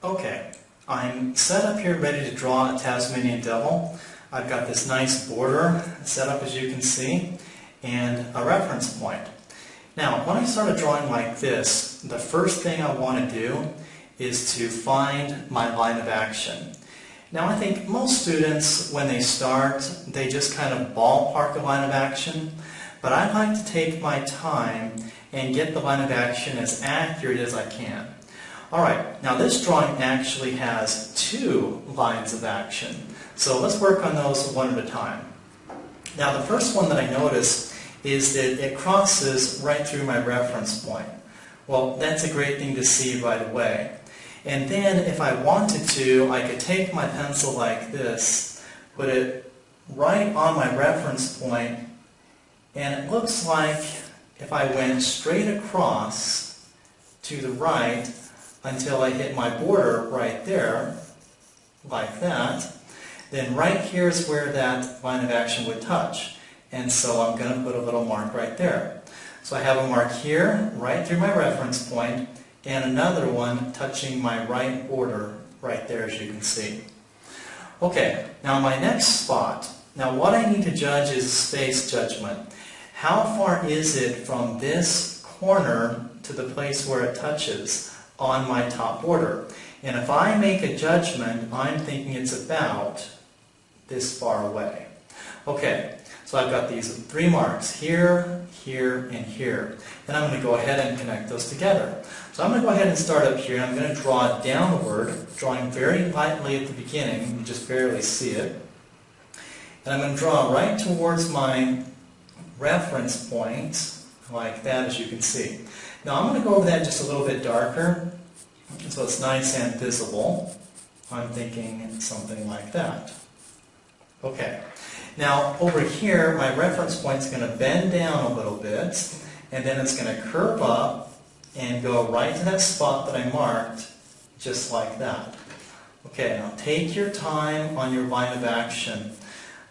Okay, I'm set up here ready to draw a Tasmanian devil. I've got this nice border set up as you can see, and a reference point. Now, when I start a drawing like this, the first thing I want to do is to find my line of action. Now, I think most students, when they start, they just kind of ballpark a line of action, but I like to take my time and get the line of action as accurate as I can. Alright, now this drawing actually has two lines of action, so let's work on those one at a time. Now, the first one that I notice is that it crosses right through my reference point. Well, that's a great thing to see right away. And then if I wanted to, I could take my pencil like this, put it right on my reference point, and it looks like if I went straight across to the right until I hit my border right there, like that, then right here is where that line of action would touch. And so I'm going to put a little mark right there. So I have a mark here, right through my reference point, and another one touching my right border right there, as you can see. Okay, now my next spot. Now what I need to judge is space judgment. How far is it from this corner to the place where it touches on my top border? And if I make a judgment, I'm thinking it's about this far away. Okay, so I've got these three marks, here, here, and here. And I'm going to go ahead and connect those together. So I'm going to go ahead and start up here. I'm going to draw downward, drawing very lightly at the beginning. You just barely see it. And I'm going to draw right towards my reference point, like that, as you can see. Now I'm going to go over that just a little bit darker, so it's nice and visible. I'm thinking something like that. Okay. Now over here, my reference point is going to bend down a little bit, and then it's going to curve up and go right to that spot that I marked, just like that. Okay, now take your time on your line of action.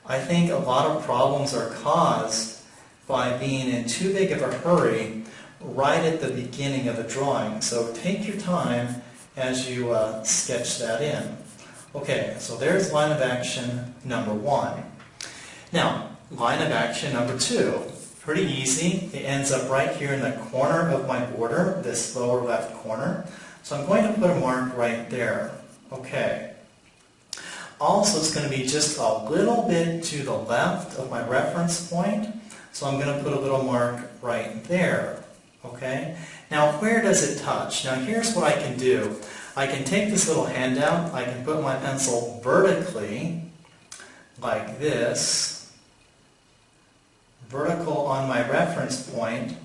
I think a lot of problems are caused by being in too big of a hurry right at the beginning of a drawing. So take your time as you sketch that in. Okay, so there's line of action number one. Now, line of action number two. Pretty easy. It ends up right here in the corner of my border, this lower left corner. So I'm going to put a mark right there. Okay. Also, it's going to be just a little bit to the left of my reference point. So I'm going to put a little mark right there. Okay? Now, where does it touch? Now, here's what I can do. I can take this little handout. I can put my pencil vertically, like this, vertical on my reference point.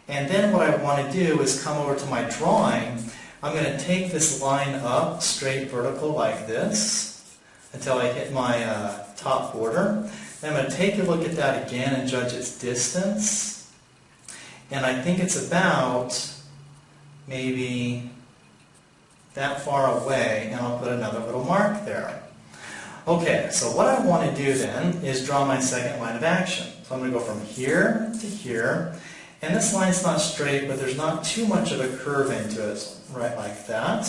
And then what I want to do is come over to my drawing. I'm going to take this line up, straight vertical, like this, until I hit my top border. I'm going to take a look at that again and judge its distance. And I think it's about maybe that far away, and I'll put another little mark there. Okay, so what I want to do then is draw my second line of action. So I'm going to go from here to here, and this line's not straight, but there's not too much of a curve into it, right like that.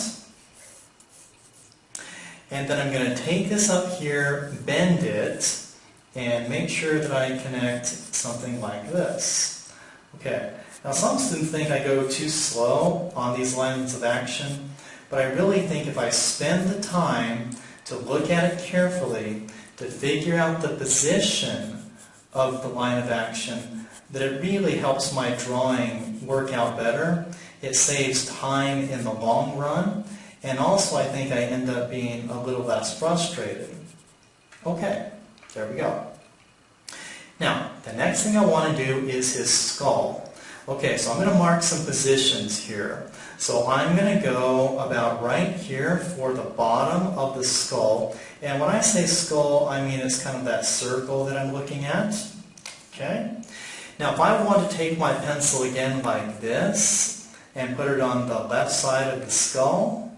And then I'm going to take this up here, bend it, and make sure that I connect something like this. Okay, now some students think I go too slow on these lines of action, but I really think if I spend the time to look at it carefully, to figure out the position of the line of action, that it really helps my drawing work out better. It saves time in the long run, and also I think I end up being a little less frustrated. Okay, there we go. Now, the next thing I want to do is his skull. Okay, so I'm going to mark some positions here. So I'm going to go about right here for the bottom of the skull. And when I say skull, I mean it's kind of that circle that I'm looking at. Okay? Now, if I want to take my pencil again like this and put it on the left side of the skull,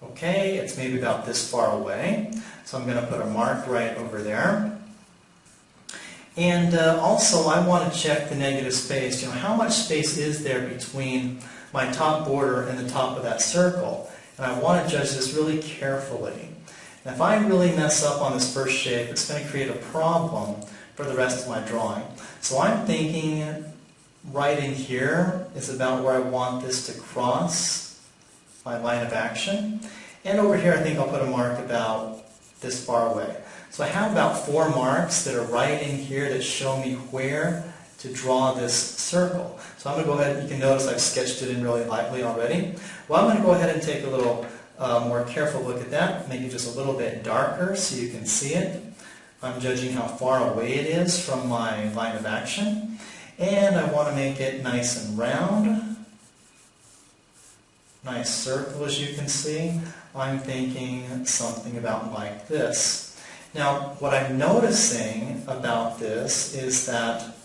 okay, it's maybe about this far away. So I'm going to put a mark right over there. And also, I want to check the negative space. You know, how much space is there between my top border in the top of that circle. And I want to judge this really carefully. And if I really mess up on this first shape, it's going to create a problem for the rest of my drawing. So I'm thinking right in here is about where I want this to cross my line of action. And over here I think I'll put a mark about this far away. So I have about 4 marks that are right in here that show me where to draw this circle. So I'm going to go ahead, you can notice I've sketched it in really lightly already. Well, I'm going to go ahead and take a little more careful look at that, make it just a little bit darker so you can see it. I'm judging how far away it is from my line of action. And I want to make it nice and round. Nice circle, as you can see. I'm thinking something about like this. Now, what I'm noticing about this is that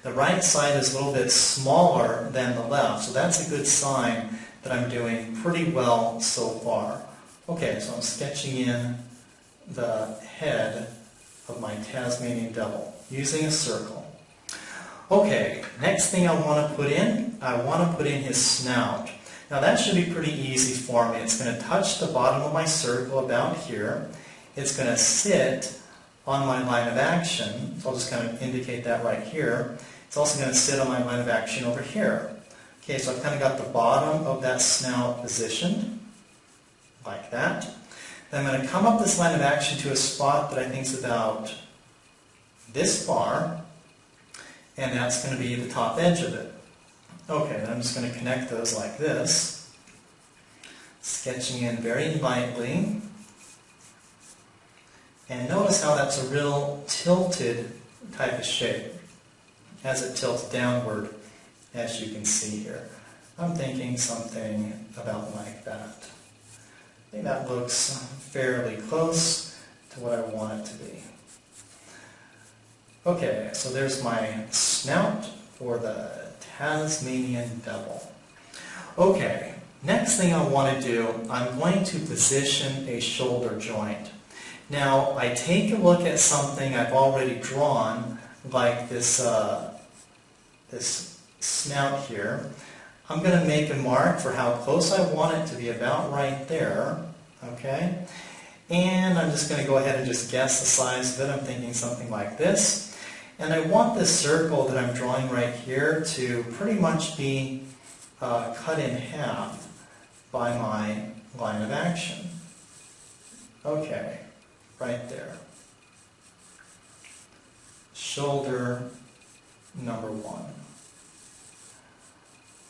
the right side is a little bit smaller than the left, so that's a good sign that I'm doing pretty well so far. Okay, so I'm sketching in the head of my Tasmanian devil using a circle. Okay, next thing I want to put in, I want to put in his snout. Now that should be pretty easy for me. It's going to touch the bottom of my circle about here. It's going to sit on my line of action, so I'll just kind of indicate that right here. It's also going to sit on my line of action over here. Okay, so I've kind of got the bottom of that snout positioned, like that. Then I'm going to come up this line of action to a spot that I think is about this far, and that's going to be the top edge of it. Okay, then I'm just going to connect those like this, sketching in very lightly. And notice how that's a real tilted type of shape as it tilts downward, as you can see here. I'm thinking something about like that. I think that looks fairly close to what I want it to be. Okay, so there's my snout for the Tasmanian devil. Okay, next thing I want to do, I'm going to position a shoulder joint. Now, I take a look at something I've already drawn, like this, this snout here. I'm going to make a mark for how close I want it to be, about right there, okay? And I'm just going to go ahead and just guess the size of it. I'm thinking something like this. And I want this circle that I'm drawing right here to pretty much be cut in half by my line of action. Okay, right there. Shoulder number 1.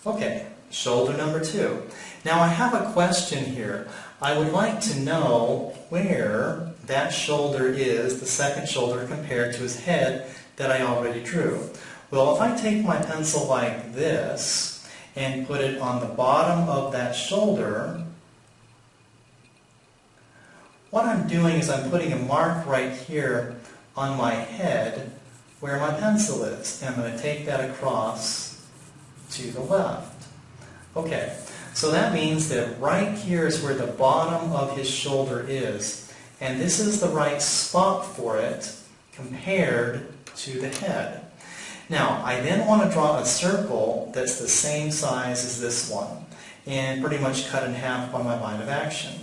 Okay, shoulder number 2. Now I have a question here. I would like to know where that shoulder is, the second shoulder, compared to his head that I already drew. Well, if I take my pencil like this and put it on the bottom of that shoulder, what I'm doing is I'm putting a mark right here on my head where my pencil is. And I'm going to take that across to the left. Okay, so that means that right here is where the bottom of his shoulder is. And this is the right spot for it compared to the head. Now, I then want to draw a circle that's the same size as this one and pretty much cut in half by my line of action.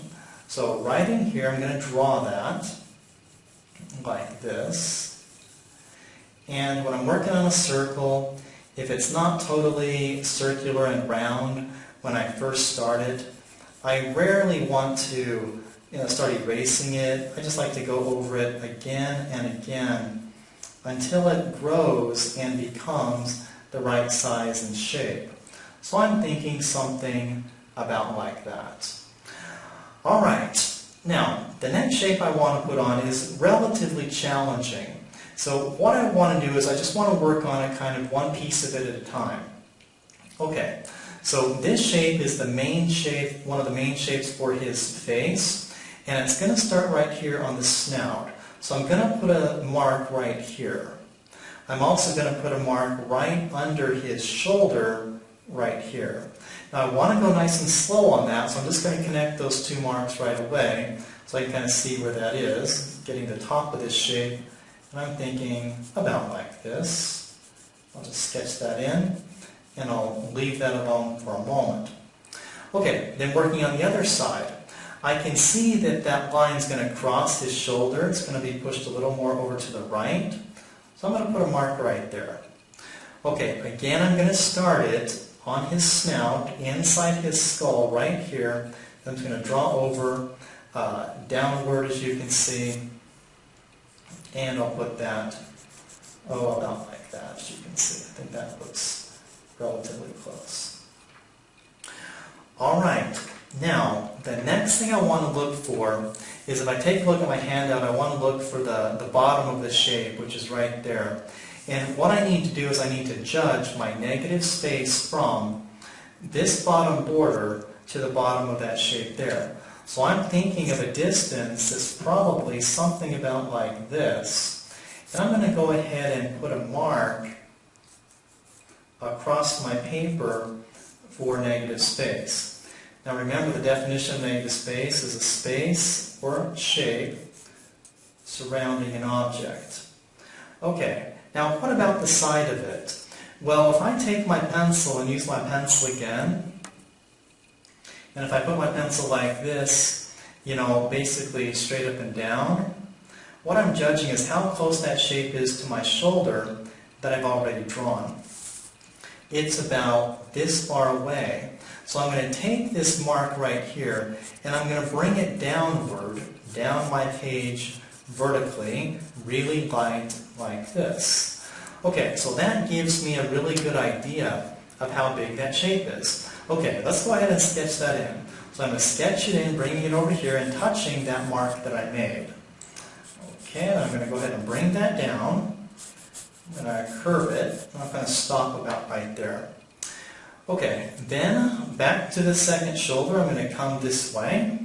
So right in here, I'm going to draw that like this. And when I'm working on a circle, if it's not totally circular and round when I first started, I rarely want to start erasing it. I just like to go over it again and again until it grows and becomes the right size and shape. So I'm thinking something about like that. All right, now the next shape I want to put on is relatively challenging. So what I want to do is I just want to work on it kind of one piece of it at a time. Okay, so this shape is the main shape, one of the main shapes for his face, and it's going to start right here on the snout. So I'm going to put a mark right here. I'm also going to put a mark right under his shoulder right here. Now I want to go nice and slow on that, so I'm just going to connect those 2 marks right away so I can kind of see where that is, getting the top of this shape. And I'm thinking about like this. I'll just sketch that in. and I'll leave that alone for a moment. Okay, then working on the other side, I can see that that line is going to cross his shoulder. It's going to be pushed a little more over to the right. So I'm going to put a mark right there. Okay, again I'm going to start it on his snout, inside his skull, right here. I'm just going to draw over, downward as you can see, and I'll put that, about like that as you can see. I think that looks relatively close. Alright, now the next thing I want to look for is, if I take a look at my handout, I want to look for the bottom of the shape, which is right there. And what I need to do is I need to judge my negative space from this bottom border to the bottom of that shape there. So I'm thinking of a distance that's probably something about like this. And I'm going to go ahead and put a mark across my paper for negative space. Now remember, the definition of negative space is a space or shape surrounding an object. Okay. Now, what about the side of it? Well, if I take my pencil and use my pencil again, and if I put my pencil like this, basically straight up and down, what I'm judging is how close that shape is to my shoulder that I've already drawn. It's about this far away. So I'm going to take this mark right here, and I'm going to bring it downward, down my page vertically, really light, like this. Okay, so that gives me a really good idea of how big that shape is. Okay, let's go ahead and sketch that in. So I'm going to sketch it in, bringing it over here and touching that mark that I made. Okay, and I'm going to go ahead and bring that down. I'm going to curve it, and I'm going to stop about right there. Okay, then back to the second shoulder, I'm going to come this way,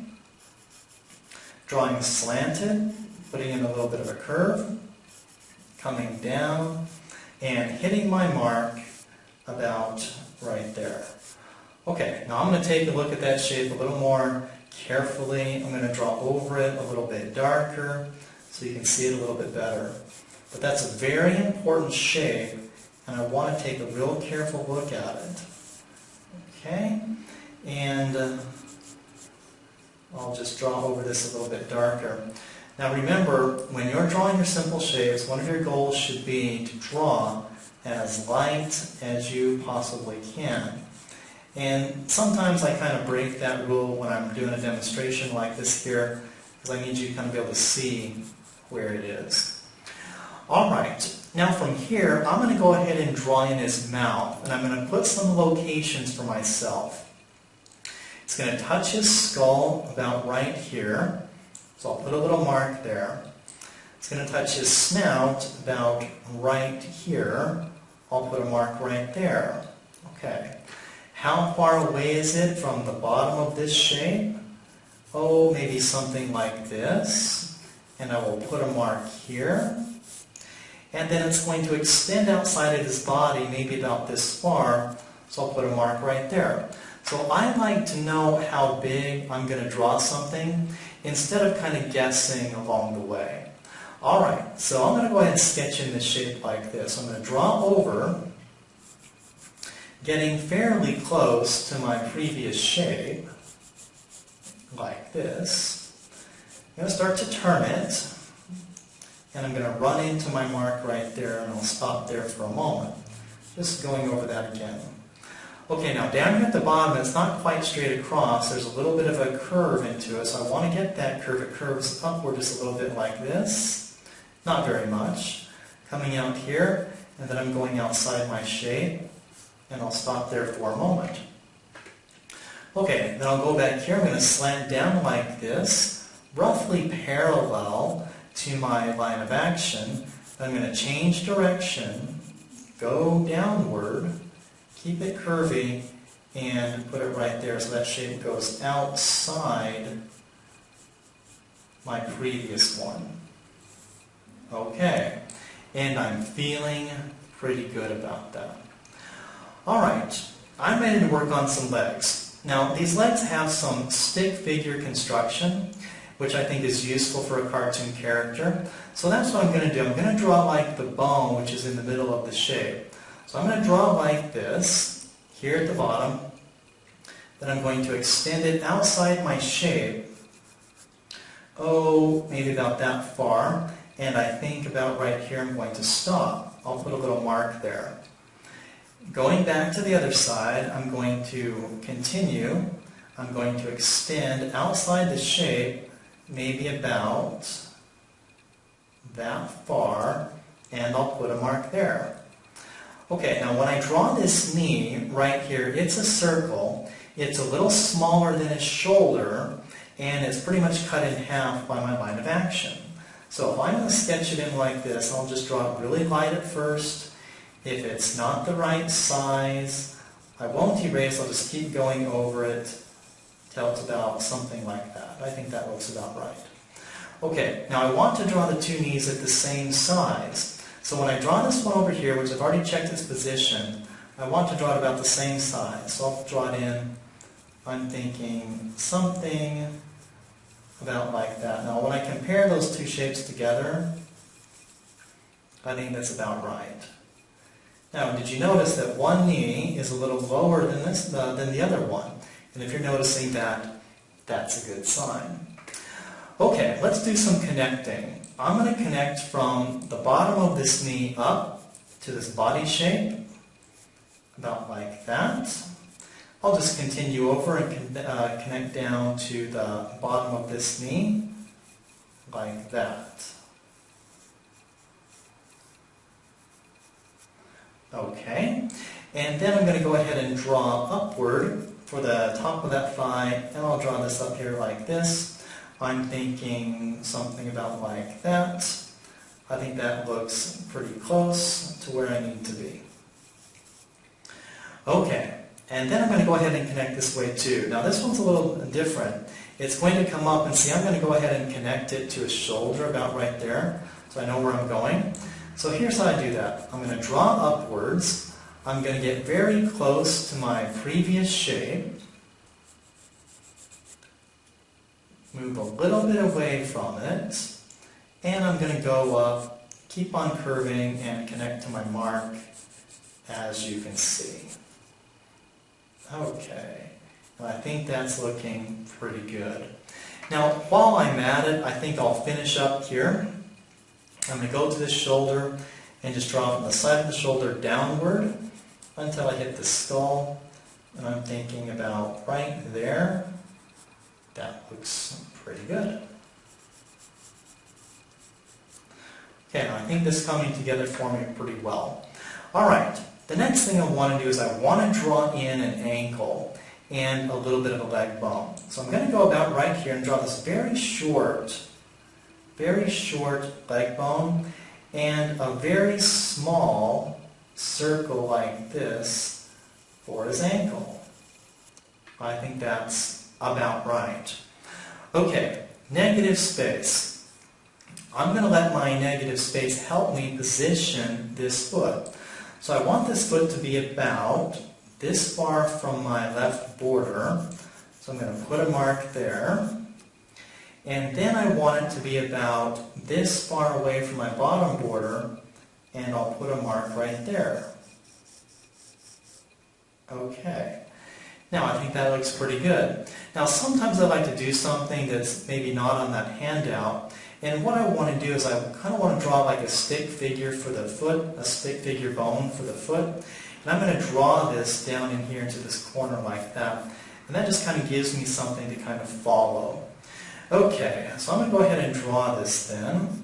drawing slanted, putting in a little bit of a curve, coming down, and hitting my mark about right there. Okay, now I'm going to take a look at that shape a little more carefully. I'm going to draw over it a little bit darker so you can see it a little bit better. But that's a very important shape, and I want to take a real careful look at it. Okay, and I'll just draw over this a little bit darker. Now remember, when you're drawing your simple shapes, one of your goals should be to draw as light as you possibly can. And sometimes I kind of break that rule when I'm doing a demonstration like this here, because I need you to kind of be able to see where it is. Alright, now from here, I'm going to go ahead and draw in his mouth, and I'm going to put some locations for myself. It's going to touch his skull about right here. So I'll put a little mark there. It's going to touch his snout about right here. I'll put a mark right there. Okay. How far away is it from the bottom of this shape? Oh, maybe something like this. And I will put a mark here. And then it's going to extend outside of his body, maybe about this far. So I'll put a mark right there. So I like to know how big I'm going to draw something, instead of kind of guessing along the way. Alright, so I'm going to go ahead and sketch in this shape like this. I'm going to draw over, getting fairly close to my previous shape, like this. I'm going to start to turn it, and I'm going to run into my mark right there, and I'll stop there for a moment. Just going over that again. Okay, now down here at the bottom, it's not quite straight across. There's a little bit of a curve into it, so I want to get that curve. It curves upward just a little bit like this. Not very much. Coming out here, and then I'm going outside my shape, and I'll stop there for a moment. Okay, then I'll go back here. I'm going to slant down like this, roughly parallel to my line of action. Then I'm going to change direction, go downward, keep it curvy, and put it right there so that shape goes outside my previous one. Okay, and I'm feeling pretty good about that. Alright, I'm ready to work on some legs. Now, these legs have some stick figure construction, which I think is useful for a cartoon character. So that's what I'm going to do. I'm going to draw like the bone, which is in the middle of the shape. So I'm going to draw like this, here at the bottom. Then I'm going to extend it outside my shape, maybe about that far, and I think about right here I'm going to stop. I'll put a little mark there. Going back to the other side, I'm going to continue. I'm going to extend outside the shape, maybe about that far, and I'll put a mark there. Okay, now when I draw this knee right here, it's a circle. It's a little smaller than his shoulder, and it's pretty much cut in half by my line of action. So if I'm going to sketch it in like this, I'll just draw it really light at first. If it's not the right size, I won't erase, I'll just keep going over it till it's about something like that. I think that looks about right. Okay, now I want to draw the two knees at the same size. So when I draw this one over here, which I've already checked its position, I want to draw it about the same size. So I'll draw it in, I'm thinking something about like that. Now when I compare those two shapes together, I think that's about right. Now, did you notice that one knee is a little lower than the other one? And if you're noticing that, that's a good sign. Okay, let's do some connecting. I'm going to connect from the bottom of this knee up to this body shape, about like that. I'll just continue over and connect down to the bottom of this knee, like that. Okay, and then I'm going to go ahead and draw upward for the top of that thigh, and I'll draw this up here like this. I'm thinking something about like that. I think that looks pretty close to where I need to be. Okay, and then I'm going to go ahead and connect this way too. Now this one's a little different. It's going to come up and see, I'm going to go ahead and connect it to his shoulder about right there, so I know where I'm going. So here's how I do that. I'm going to draw upwards. I'm going to get very close to my previous shape. Move a little bit away from it. And I'm going to go up, keep on curving, and connect to my mark, as you can see. Okay. And I think that's looking pretty good. Now, while I'm at it, I think I'll finish up here. I'm going to go to this shoulder and just draw from the side of the shoulder downward until I hit the skull. And I'm thinking about right there. That looks pretty good. Okay, now I think this is coming together for me pretty well. Alright, the next thing I want to do is I want to draw in an ankle and a little bit of a leg bone. So I'm going to go about right here and draw this very short leg bone and a very small circle like this for his ankle. I think that's about right. Okay, negative space. I'm going to let my negative space help me position this foot. So I want this foot to be about this far from my left border. So I'm going to put a mark there. And then I want it to be about this far away from my bottom border, and I'll put a mark right there. Okay. Now I think that looks pretty good. Now sometimes I like to do something that's maybe not on that handout, and what I want to do is I kind of want to draw like a stick figure for the foot, a stick figure bone for the foot, and I'm going to draw this down in here into this corner like that, and that just kind of gives me something to kind of follow. Okay, so I'm going to go ahead and draw this then.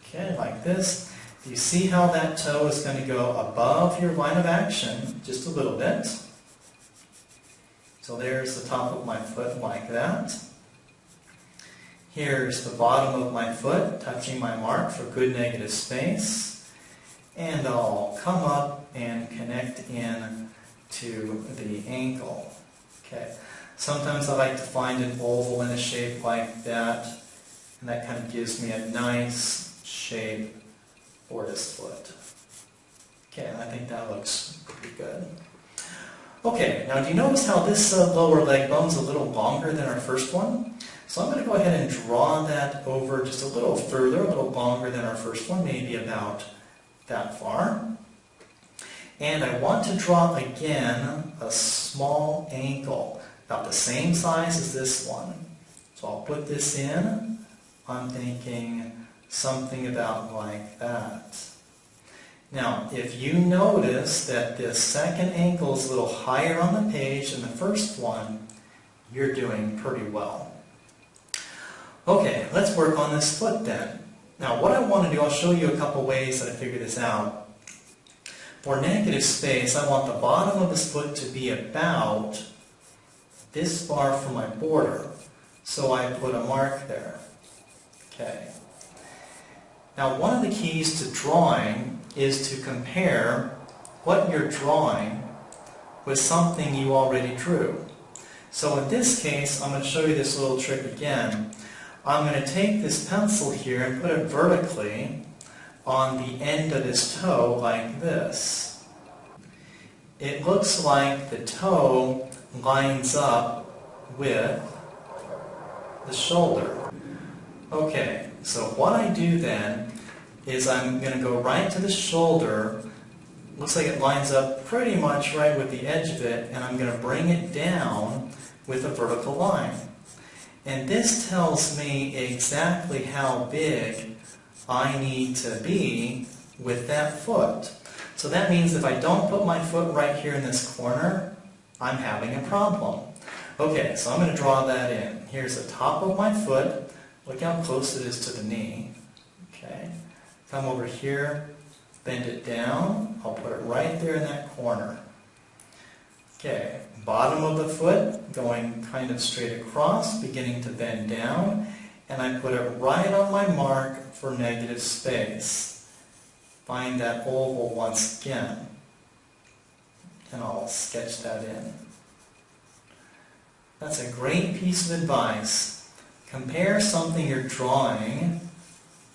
Okay, like this. Do you see how that toe is going to go above your line of action just a little bit? So there's the top of my foot like that. Here's the bottom of my foot touching my mark for good negative space. And I'll come up and connect in to the ankle. Okay. Sometimes I like to find an oval in a shape like that, and that kind of gives me a nice shape for this foot. Okay, and I think that looks pretty good. Okay, now do you notice how this lower leg bone is a little longer than our first one? So I'm going to go ahead and draw that over just a little further, a little longer than our first one, maybe about that far. And I want to draw again a small ankle, about the same size as this one. So I'll put this in. I'm thinking something about like that. Now, if you notice that this second ankle is a little higher on the page than the first one, you're doing pretty well. Okay, let's work on this foot then. Now, what I want to do, I'll show you a couple ways that I figured this out. For negative space, I want the bottom of this foot to be about this far from my border. So I put a mark there. Okay. Now, one of the keys to drawing is to compare what you're drawing with something you already drew. So in this case, I'm going to show you this little trick again. I'm going to take this pencil here and put it vertically on the end of this toe like this. It looks like the toe lines up with the shoulder. Okay, so what I do then is I'm going to go right to the shoulder. Looks like it lines up pretty much right with the edge of it, and I'm going to bring it down with a vertical line. And this tells me exactly how big I need to be with that foot. So that means if I don't put my foot right here in this corner, I'm having a problem. Okay, so I'm going to draw that in. Here's the top of my foot. Look how close it is to the knee. Okay, come over here, bend it down. I'll put it right there in that corner. Okay, bottom of the foot going kind of straight across, beginning to bend down, and I put it right on my mark for negative space. Find that oval once again, and I'll sketch that in. That's a great piece of advice. Compare something you're drawing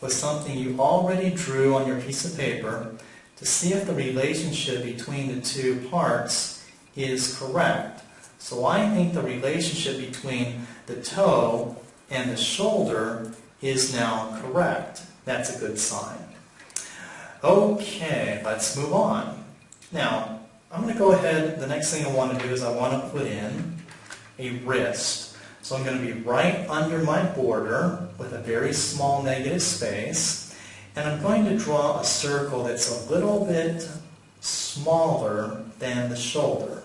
with something you already drew on your piece of paper to see if the relationship between the two parts is correct. So I think the relationship between the toe and the shoulder is now correct. That's a good sign. Okay, let's move on. Now, I'm going to go ahead, the next thing I want to do is I want to put in a wrist. So I'm going to be right under my border with a very small negative space, and I'm going to draw a circle that's a little bit smaller than the shoulder.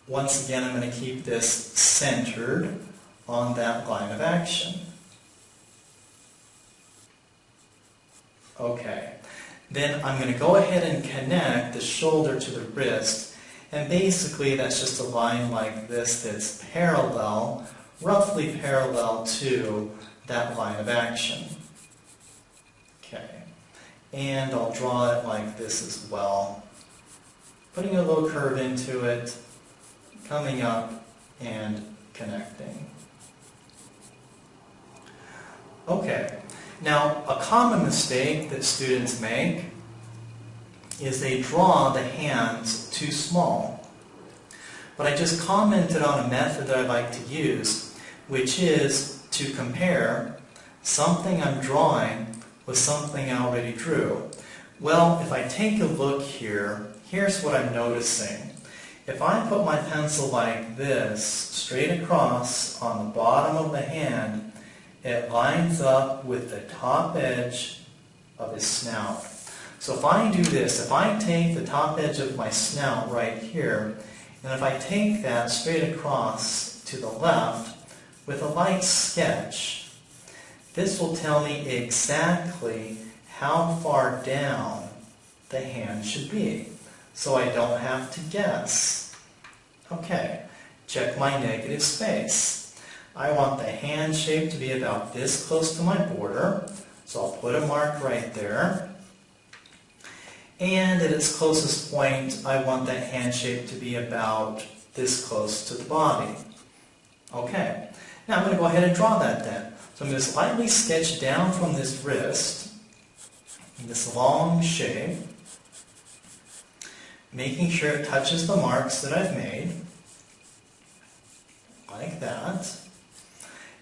Once again, I'm going to keep this centered on that line of action. Okay, then I'm going to go ahead and connect the shoulder to the wrist, and basically that's just a line like this that's parallel, roughly parallel to that line of action. Okay, and I'll draw it like this as well, putting a little curve into it, coming up and connecting. Okay, now a common mistake that students make is they draw the hands too small. But I just commented on a method that I like to use, which is to compare something I'm drawing with something I already drew. Well, if I take a look here, here's what I'm noticing. If I put my pencil like this, straight across on the bottom of the hand, it lines up with the top edge of his snout. So if I do this, if I take the top edge of my snout right here, and if I take that straight across to the left with a light sketch, this will tell me exactly how far down the hand should be, so I don't have to guess. Okay, check my negative space. I want the hand shape to be about this close to my border, so I'll put a mark right there. And at its closest point, I want that hand shape to be about this close to the body. Okay, now I'm going to go ahead and draw that then. So I'm going to slightly sketch down from this wrist, in this long shape, making sure it touches the marks that I've made, like that.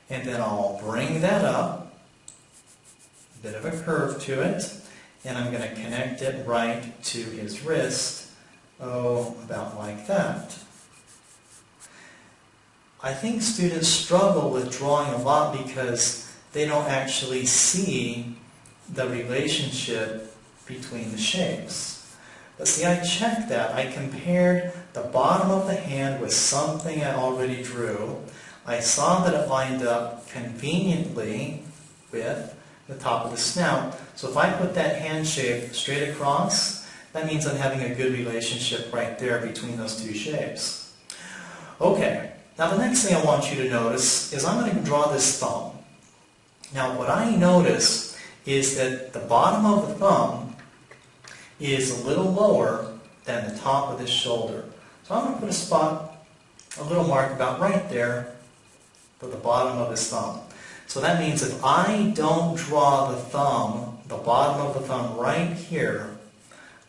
And then I'll bring that up, a bit of a curve to it, and I'm going to connect it right to his wrist, about like that. I think students struggle with drawing a lot because they don't actually see the relationship between the shapes. But see, I checked that. I compared the bottom of the hand with something I already drew. I saw that it lined up conveniently with the top of the snout. So if I put that hand shape straight across, that means I'm having a good relationship right there between those two shapes. Okay, now the next thing I want you to notice is I'm going to draw this thumb. Now what I notice is that the bottom of the thumb is a little lower than the top of this shoulder. So I'm going to put a little mark about right there for the bottom of his thumb. So that means if I don't draw the thumb, the bottom of the thumb right here,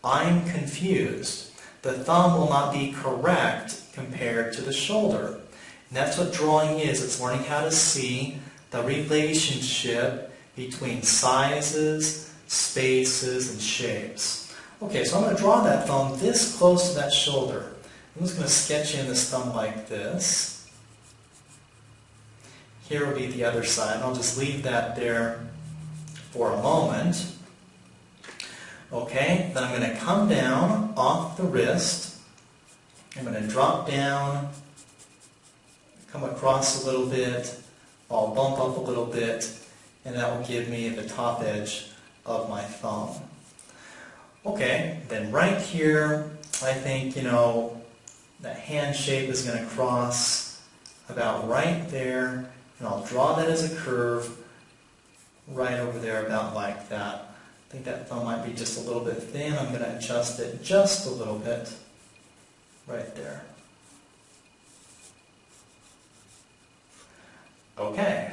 I'm confused. The thumb will not be correct compared to the shoulder. And that's what drawing is. It's learning how to see the relationship between sizes, spaces, and shapes. Okay, so I'm going to draw that thumb this close to that shoulder. I'm just going to sketch in this thumb like this. Here will be the other side. I'll just leave that there for a moment. Okay, then I'm going to come down off the wrist. I'm going to drop down, come across a little bit. I'll bump up a little bit, and that will give me the top edge of my thumb. Okay, then right here, I think, the hand shape is going to cross about right there, and I'll draw that as a curve right over there about like that. I think that thumb might be just a little bit thin. I'm going to adjust it just a little bit right there. Okay,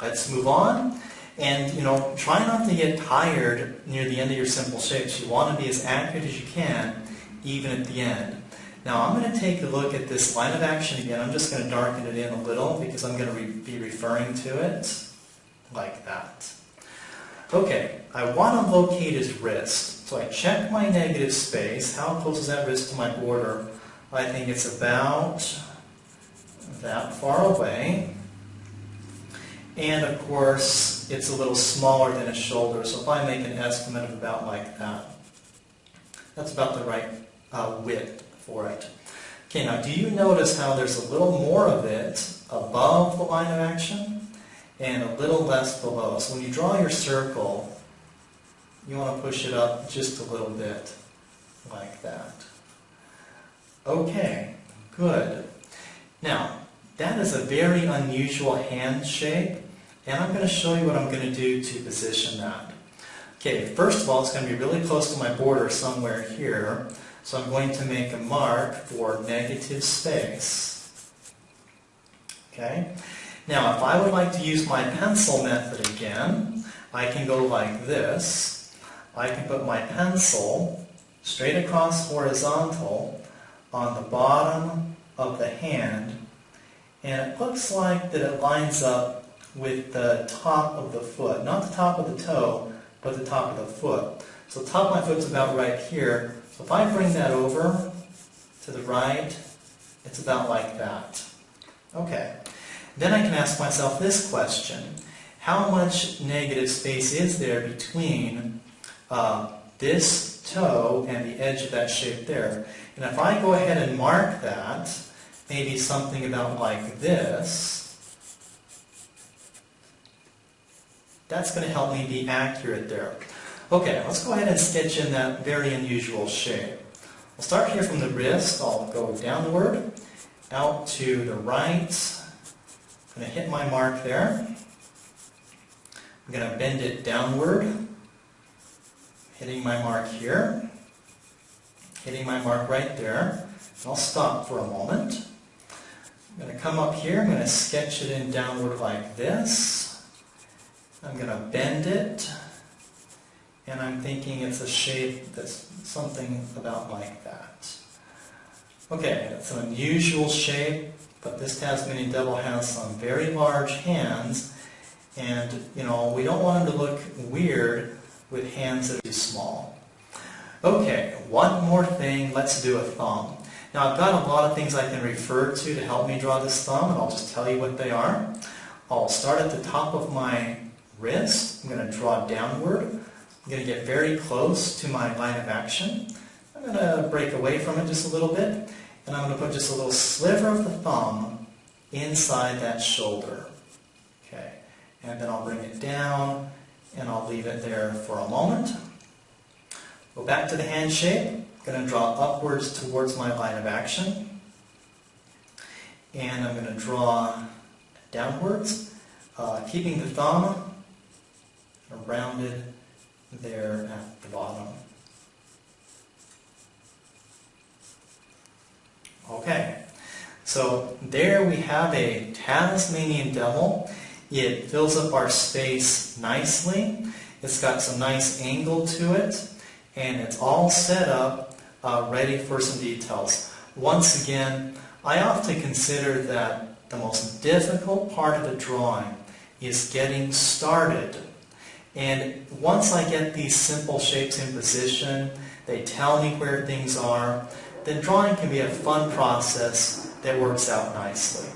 let's move on. And, try not to get tired near the end of your simple shapes. You want to be as accurate as you can, even at the end. Now, I'm going to take a look at this line of action again. I'm just going to darken it in a little because I'm going to be referring to it like that. Okay, I want to locate his wrist. So I check my negative space. How close is that wrist to my border? I think it's about that far away. And of course, it's a little smaller than his shoulder, so if I make an estimate of about like that, that's about the right width for it. Okay, now do you notice how there's a little more of it above the line of action and a little less below? So when you draw your circle, you want to push it up just a little bit like that. Okay, good. Now, that is a very unusual hand shape, and I'm going to show you what I'm going to do to position that. Okay, first of all, it's going to be really close to my border somewhere here, so I'm going to make a mark for negative space. Okay? Now, if I would like to use my pencil method again, I can go like this. I can put my pencil straight across horizontal on the bottom of the hand, and it looks like that it lines up with the top of the foot. Not the top of the toe, but the top of the foot. So the top of my foot's about right here. So if I bring that over to the right, it's about like that. Okay. Then I can ask myself this question. How much negative space is there between this toe and the edge of that shape there? And if I go ahead and mark that, maybe something about like this, that's going to help me be accurate there. Okay, let's go ahead and sketch in that very unusual shape. We'll start here from the wrist. I'll go downward, out to the right. I'm going to hit my mark there. I'm going to bend it downward, hitting my mark here, hitting my mark right there. I'll stop for a moment. I'm going to come up here, I'm going to sketch it in downward like this. I'm going to bend it, and I'm thinking it's a shape that's something about like that. Okay, it's an unusual shape, but this Tasmanian devil has some very large hands, and we don't want him to look weird with hands that are too small. Okay, one more thing, let's do a thumb. Now I've got a lot of things I can refer to help me draw this thumb, and I'll just tell you what they are. I'll start at the top of my wrist. I'm going to draw downward. I'm going to get very close to my line of action. I'm going to break away from it just a little bit, and I'm going to put just a little sliver of the thumb inside that shoulder. Okay, and then I'll bring it down, and I'll leave it there for a moment. Go back to the hand shape. I'm going to draw upwards towards my line of action. And I'm going to draw downwards, keeping the thumb rounded there at the bottom. Okay, so there we have a Tasmanian devil. It fills up our space nicely. It's got some nice angle to it, and it's all set up, ready for some details. Once again, I often consider that the most difficult part of the drawing is getting started. And once I get these simple shapes in position, they tell me where things are, then drawing can be a fun process that works out nicely.